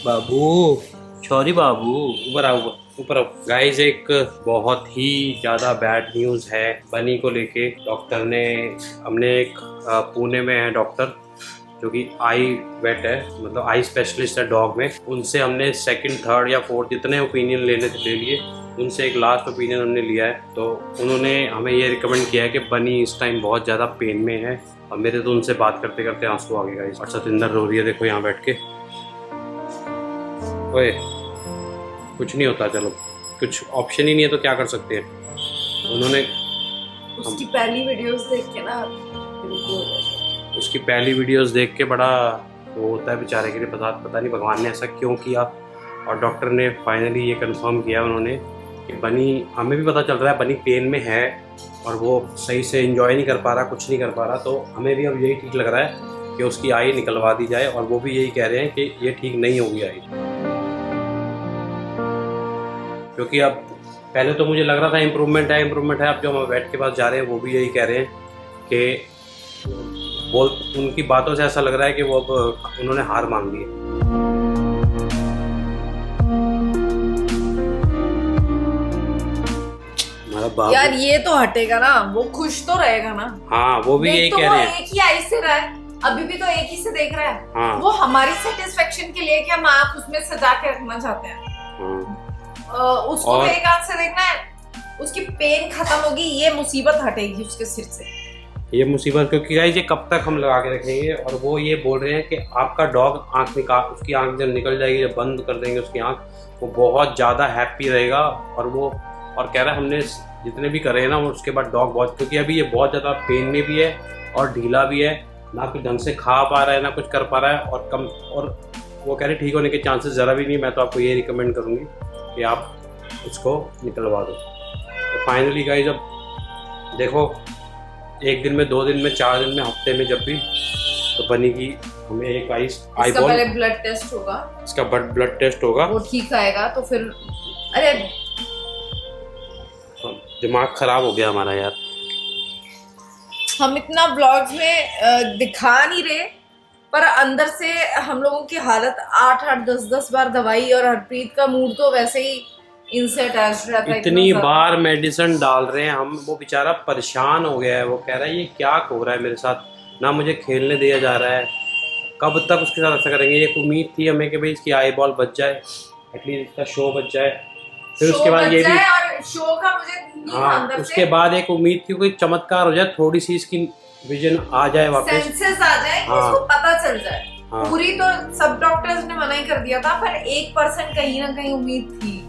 बाबू, sorry बाबू, ऊपर आओ, ऊपर आओ। गाइस, एक बहुत ही ज़्यादा बैड न्यूज़ है बनी को लेके। डॉक्टर ने, हमने एक पुणे में है डॉक्टर जो कि आई वेट है, मतलब आई स्पेशलिस्ट है डॉग में। उनसे हमने सेकंड, थर्ड या फोर्थ जितने ओपिनियन लेने थे ले लिए। उनसे एक लास्ट ओपिनियन हमने लिया है, तो उन्होंने हमें ये रिकमेंड किया है कि बनी इस टाइम बहुत ज़्यादा पेन में है। और मेरे तो उनसे बात करते करते आंसू आ गए गाइस। और सतिंदर रो रही है, देखो यहाँ बैठ के। ओए, कुछ नहीं होता, चलो, कुछ ऑप्शन ही नहीं है तो क्या कर सकते हैं। उन्होंने उसकी पहली वीडियोस देख के ना, उसकी पहली वीडियोस देख के बड़ा वो होता है बेचारे के लिए। पता नहीं भगवान ने ऐसा क्यों किया। और डॉक्टर ने फाइनली ये कंफर्म किया उन्होंने कि बनी, हमें भी पता चल रहा है बनी पेन में है और वो सही से एंजॉय नहीं कर पा रहा, कुछ नहीं कर पा रहा। तो हमें भी अब यही ठीक लग रहा है कि उसकी आई निकलवा दी जाए। और वो भी यही कह रहे हैं कि ये ठीक नहीं होगी आई, क्योंकि अब पहले तो मुझे लग रहा था इम्प्रूवमेंट है। अब जो हम वेट के पास जा रहे हैं वो भी यही कह रहे हैं कि वो, उनकी बातों से ऐसा लग रहा है कि वो अब उन्होंने हार मान ली है। यार ये तो हटेगा ना, वो खुश तो रहेगा ना। हाँ, वो भी यही तो कह रहे हैं। एक ही आई से रहा है, अभी भी तो एक ही से देख रहा है। हाँ। वो हमारी सेटिस्फेक्शन के लिए कि हम आँख उसमें सजा के रखना चाहते हैं। उसको और एक आँख से देखना है, उसकी पेन खत्म होगी, ये मुसीबत हटेगी उसके सिर से। ये मुसीबत, क्योंकि गाइस ये कब तक हम लगा के रखेंगे। और वो ये बोल रहे हैं कि आपका डॉग आँख निकाल, उसकी आँख जब निकल जाएगी, जब बंद कर देंगे उसकी आँख, वो बहुत ज़्यादा हैप्पी रहेगा। और कह रहा है हमने जितने भी करे हैं ना, उसके बाद डॉग बहुत, क्योंकि अभी ये बहुत ज़्यादा पेन में भी है और ढीला भी है, ना कुछ ढंग से खा पा रहा है ना कुछ कर पा रहा है। और वो कह रहे ठीक होने के चांसेस ज़रा भी नहीं। मैं तो आपको ये रिकमेंड करूँगी कि आप उसको निकलवा दो। तो फाइनली गाइस, अब देखो, एक दिन में, 2 दिन में, 4 दिन में, हफ्ते में, जब भी तो बनेगी, हमें एक आई बॉल, पहले ब्लड टेस्ट होगा, इसका ब्लड टेस्ट होगा। वो ठीक आएगा तो फिर, अरे दिमाग खराब हो गया हमारा यार। हम इतना व्लॉग्स में दिखा नहीं रहे, पर अंदर से हम लोगों की हालत 8-8, 10-10 बार दवाई। और हरप्रीत का मूड तो वैसे ही इनसे अटैच रहता है, इतनी बार मेडिसिन डाल रहे हैं हम, वो बेचारा परेशान हो गया है। वो कह रहा है ये क्या हो रहा है मेरे साथ, ना मुझे खेलने दिया जा रहा है, कब तक उसके साथ ऐसा करेंगे। एक उम्मीद थी हमें कि भाई इसकी आई बॉल बच जाए, एटलीस्ट इसका शो बच जाए। फिर उसके बाद ये भी, और शो का मुझे हाँ, उसके बाद एक उम्मीद थी कोई चमत्कार हो जाए, थोड़ी सी इसकी विजन आ जाए वापस, सेंसेस आ जाए, हाँ, इसको पता चल जाए। हाँ। पूरी तो सब डॉक्टर्स ने मना ही कर दिया था, पर 1% कहीं ना कहीं उम्मीद थी।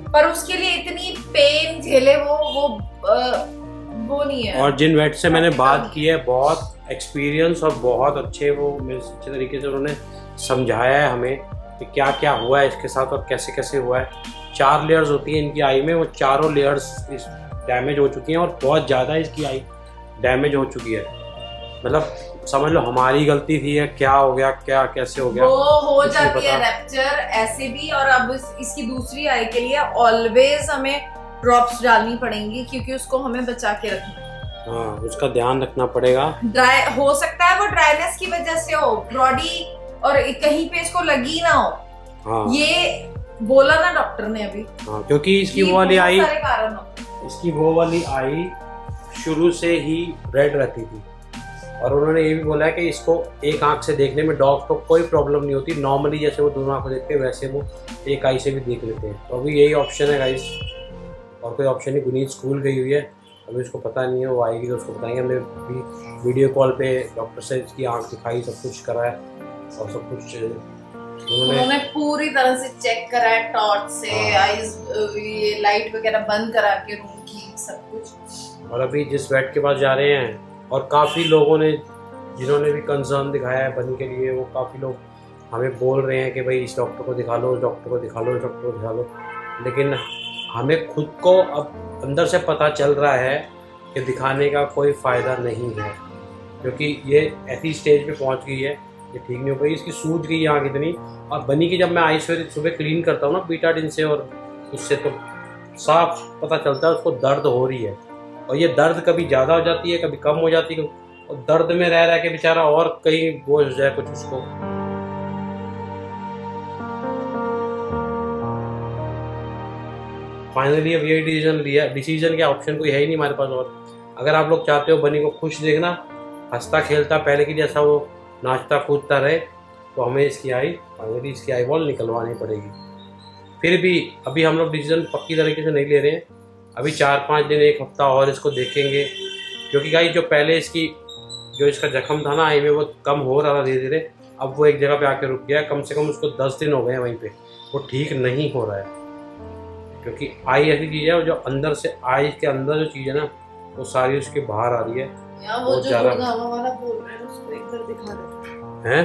पर उसके लिए इतनी पेन झेले वो नहीं है। और जिन वेट से मैंने बात की है, बहुत एक्सपीरियंस और बहुत अच्छे, वो मेरे अच्छे तरीके से उन्होंने समझाया है हमें कि क्या क्या हुआ है इसके साथ और कैसे कैसे हुआ है। 4 लेयर्स होती हैं इनकी आई में, वो चारों लेयर्स डैमेज हो चुकी हैं और बहुत ज़्यादा इसकी आई डैमेज हो चुकी है। मतलब समझ लो हमारी गलती थी, है क्या हो गया, क्या कैसे हो गया, वो हो जाती है रैप्चर ऐसे भी। और अब इसकी दूसरी आई के लिए ऑलवेज हमें ड्रॉप्स डालनी पड़ेंगी, क्योंकि उसको हमें बचा के रखना है। हाँ, उसका ध्यान रखना पड़ेगा। ड्राई हो सकता है, वो ड्राइनेस की वजह से हो, बॉडी और कहीं पे इसको लगी ना हो। हाँ, ये बोला ना डॉक्टर ने अभी। हाँ, क्योंकि इसकी वो वाली आई, कारण हो। इसकी वो वाली आई शुरू से ही रेड रहती थी। और उन्होंने ये भी बोला है कि इसको एक आंख से देखने में डॉग को कोई प्रॉब्लम नहीं होती, नॉर्मली जैसे वो दोनों आंखों देखते हैं वैसे वो एक आई से भी देख लेते हैं। तो अभी यही ऑप्शन है गाइस, और कोई ऑप्शन नहीं। गुनीत स्कूल गई हुई है, अभी उसको पता नहीं है, वो आएगी तो उसको बताएंगे। हमने भी वीडियो कॉल पे डॉक्टर से इसकी आँख दिखाई, सब कुछ करा है और सब कुछ उन्होंने पूरी तरह से चेक करा है, टॉर्च से, आईज, ये लाइट वगैरह बंद करा के रूम की, सब कुछ। और अभी जिस वेट के पास जा रहे हैं, और काफ़ी लोगों ने जिन्होंने भी कंसर्न दिखाया है बनी के लिए, वो काफ़ी लोग हमें बोल रहे हैं कि भाई इस डॉक्टर को दिखा लो, इस डॉक्टर को दिखा लो, इस डॉक्टर को दिखा लो। लेकिन हमें खुद को अब अंदर से पता चल रहा है कि दिखाने का कोई फ़ायदा नहीं है, क्योंकि ये ऐसी स्टेज पे पहुंच गई है, ये ठीक नहीं हो गई, इसकी सूज गई आँख इतनी। और बनी की जब मैं आई सुबह क्लीन करता हूँ ना बीटाडिन से और उससे, तो साफ पता चलता है उसको दर्द हो रही है। और ये दर्द कभी ज़्यादा हो जाती है, कभी कम हो जाती है, और दर्द में रह के बेचारा और कहीं बोझ हो जाए कुछ उसको। फाइनली अब यही डिसीजन क्या, ऑप्शन कोई है ही नहीं हमारे पास। और अगर आप लोग चाहते हो बनी को खुश देखना, हंसता खेलता पहले की जैसा वो नाचता कूदता रहे, तो हमें फाइनली इसकी आई बॉल निकलवानी पड़ेगी। फिर भी अभी हम लोग डिसीजन पक्की तरीके से नहीं ले रहे हैं, अभी 4-5 दिन 1 हफ्ता और इसको देखेंगे, क्योंकि गाइस जो इसका जख्म था ना आई में, वो कम हो रहा था धीरे धीरे। अब वो एक जगह पे आके रुक गया, कम से कम उसको 10 दिन हो गए हैं वहीं पे, वो ठीक नहीं हो रहा है। क्योंकि आई ऐसी चीज़ है जो अंदर से, आई के अंदर जो चीज़ है ना वो सारी उसके बाहर आ रही है। वो जो गुड़गांव वाला बोल रहे हैं उसको एक बार दिखा दे हैं,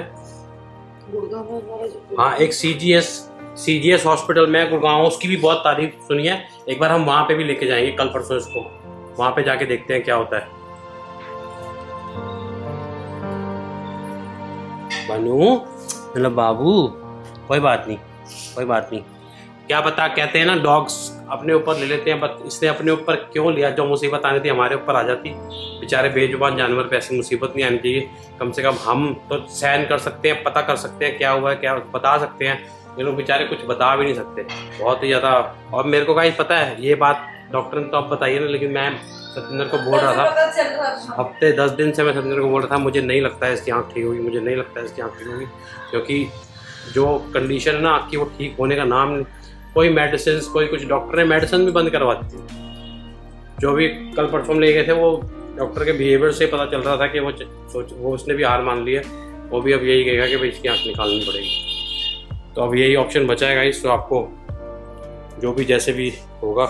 गुड़गांव वाला जो, हाँ एक CGS हॉस्पिटल में गुड़गांव, उसकी भी बहुत तारीफ सुनी है। एक बार हम वहाँ पे भी लेके जाएंगे कल परसों इसको, वहाँ पे जाके देखते हैं क्या होता है। बनू मतलब बाबू, कोई बात नहीं, क्या पता, कहते हैं ना डॉग्स अपने ऊपर ले लेते हैं, बट इसने अपने ऊपर क्यों लिया? जो मुसीबत आनी थी हमारे ऊपर आ जाती। बेचारे बेजुबान जानवर पे ऐसी मुसीबत नहीं आनी चाहिए। कम से कम हम तो सहन कर सकते हैं, पता कर सकते हैं क्या हुआ है, क्या बता सकते हैं। ये लोग बेचारे कुछ बता भी नहीं सकते, बहुत ही ज़्यादा। और मेरे को गाइस पता है ये बात, डॉक्टर ने तो अब बताइए ना, लेकिन मैं सत्येंद्र को बोल रहा था हफ्ते 10 दिन से, मैं सत्येंद्र को बोल रहा था मुझे नहीं लगता है इसकी आँख ठीक होगी, मुझे नहीं लगता है इसकी आँख ठीक होगी, क्योंकि जो कंडीशन है ना आँख की वो ठीक होने का नाम नहीं। कोई मेडिसिन, कोई कुछ, डॉक्टर ने मेडिसिन भी बंद करवा दी थी। जो भी कल परसों ले गए थे, वो डॉक्टर के बिहेवियर से पता चल रहा था कि वो उसने भी हार मान ली है। वो भी अब यही कहेगा कि भाई इसकी आँख निकालनी पड़ेगी। तो अब यही ऑप्शन बचा है गाइस, तो आपको जो भी जैसे भी होगा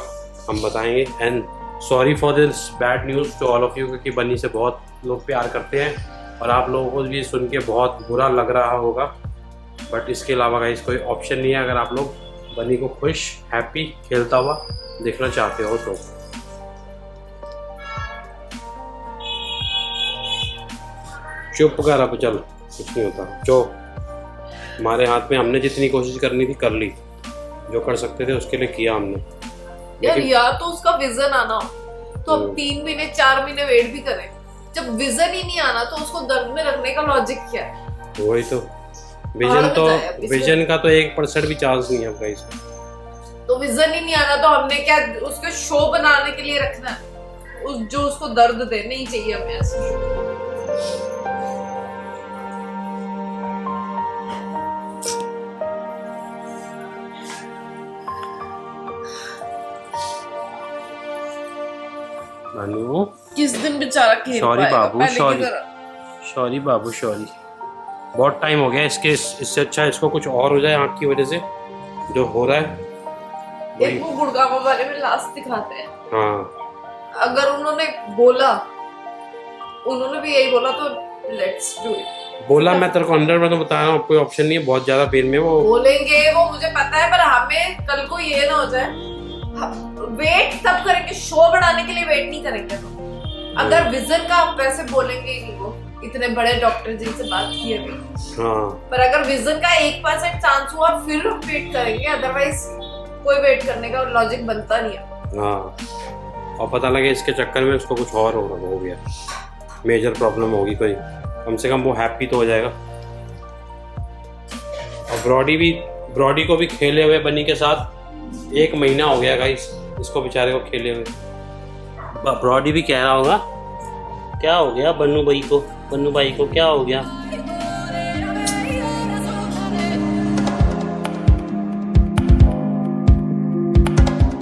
हम बताएंगे। And sorry for this bad news to all of you, क्योंकि बनी से बहुत लोग प्यार करते हैं और आप लोगों को भी सुन के बहुत बुरा लग रहा होगा, बट इसके अलावा गाइस कोई ऑप्शन नहीं है। अगर आप लोग बनी को खुश, हैप्पी, खेलता हुआ देखना चाहते हो तो। चुप कर, अब चल, कुछ नहीं होता। जो हमारे हाथ में, हमने जितनी कोशिश करनी थी कर ली, जो कर सकते थे उसके लिए किया हमने। यार तो उसका विजन आना, तो अब 3 महीने 4 महीने वेट भी करें। जब विजन ही नहीं आना तो उसको दर्द में रखने का लॉजिक क्या है? वही तो, विजन का तो 1% भी चांस नहीं है आपका इसमें। तो विजन ही नहीं आना तो हमने क्या उसके शो बनाने के लिए रखना है? जो उसको दर्द दे, नहीं चाहिए हमें ऐसे शो। किस दिन बेचारा खेल पाएगा? सॉरी बाबू, बहुत टाइम हो गया इससे अच्छा इसको कुछ और हो जाए आँख की वजह से जो हो रहा है। एक वो गुड़गांव वाले में लास्ट दिखाते हैं। हाँ, अगर उन्होंने भी यही बोला तो लेट्स डू इट। बोला, मैं तेरे को 100% बता रहा हूँ, कोई ऑप्शन नहीं है, बहुत ज्यादा पेन में वो बोलेंगे, वो मुझे पता है, पर हमें कल को ये ना हो जाए। वेट तब करेंगे, शो बढ़ाने के लिए वेट नहीं करेंगे। तो अगर विजन का वैसे बोलेंगे ही नहीं, वो इतने बड़े डॉक्टर जिनसे बात की है भी। हाँ, पर अगर विजन का 1% चांस हुआ फिर हम वेट करेंगे, अदरवाइज कोई वेट करने का लॉजिक बनता नहीं है। हाँ, और पता लगे इसके चक्कर में उसको कुछ और हो गया, मेजर प्रॉब्लम होगी कोई, कम से कम वो हैप्पी तो हो जाएगा। और ब्रॉडी को भी खेले हुए बनी के साथ 1 महीना हो गया गाइस, इसको बेचारे को खेले हुए। ब्रॉडी भी कह रहा होगा क्या हो गया बन्नू भाई को क्या हो गया?